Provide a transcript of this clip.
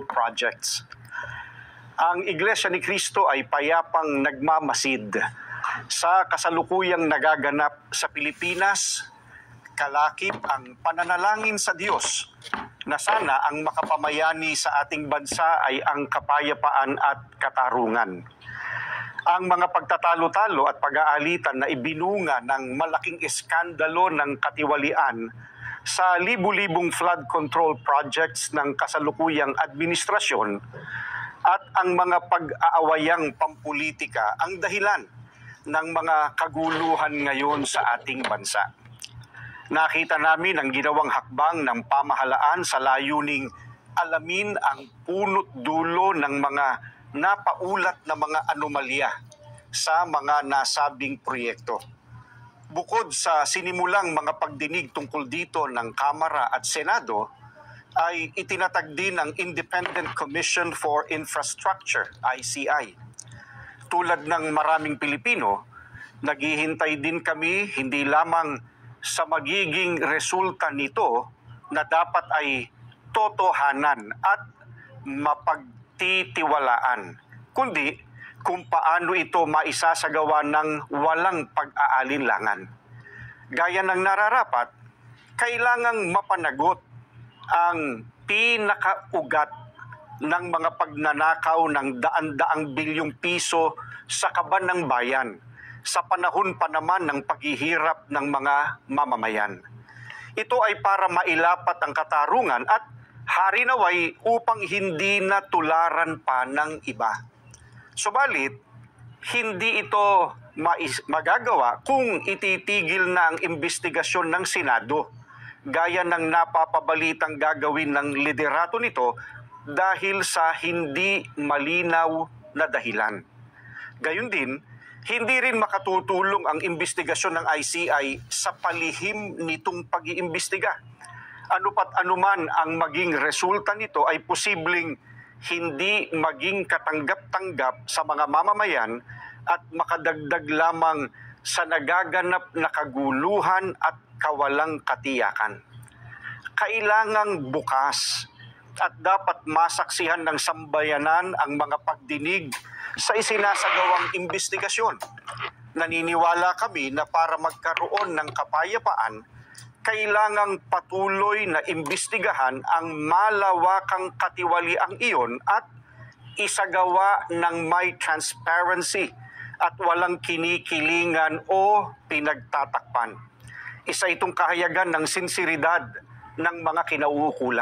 control projects. Ang Iglesia ni Cristo ay payapang nagmamasid sa kasalukuyang nagaganap sa Pilipinas. Kalakip ang pananalangin sa Diyos na sana ang makapamayani sa ating bansa ay ang kapayapaan at katarungan. Ang mga pagtatalo-talo at pag-aalitan na ibinunga ng malaking iskandalo ng katiwalian sa libu-libong flood control projects ng kasalukuyang administrasyon at ang mga pag-aawayang pampolitika ang dahilan ng mga kaguluhan ngayon sa ating bansa. Nakita namin ang ginawang hakbang ng pamahalaan sa layuning alamin ang punot dulo ng mga napaulat na mga anomalya sa mga nasabing proyekto. Bukod sa sinimulang mga pagdinig tungkol dito ng Kamara at Senado, ay itinatag din ang Independent Commission for Infrastructure, ICI. Tulad ng maraming Pilipino, naghihintay din kami hindi lamang sa magiging resulta nito na dapat ay totohanan at mapagtitiwalaan, kundi kung paano ito maisasagawa ng walang pag-aalinlangan. Gaya ng nararapat, kailangang mapanagot ang pinakaugat ng mga pagnanakaw ng daan-daang bilyong piso sa kaban ng bayan sa panahon pa naman ng paghihirap ng mga mamamayan. Ito ay para mailapat ang katarungan at harinaway upang hindi na tularan pa ng iba. Subalit, hindi ito magagawa kung ititigil na ang imbestigasyon ng Senado, gaya ng napapabalitang gagawin ng liderato nito dahil sa hindi malinaw na dahilan. Gayun din, hindi rin makatutulong ang imbestigasyon ng ICI sa palihim nitong pag-iimbestiga. Ano pat anuman ang maging resulta nito ay posibleng hindi maging katanggap-tanggap sa mga mamamayan at makadagdag lamang sa nagaganap na kaguluhan at kawalang katiyakan. Kailangang bukas at dapat masaksihan ng sambayanan ang mga pagdinig sa isinasagawang imbestigasyon. Naniniwala kami na para magkaroon ng kapayapaan, kailangang patuloy na imbestigahan ang malawakang katiwaliang iyon at isagawa ng may transparency at walang kinikilingan o pinagtatakpan. Isa itong kahayagan ng sinseridad ng mga kinauukulan.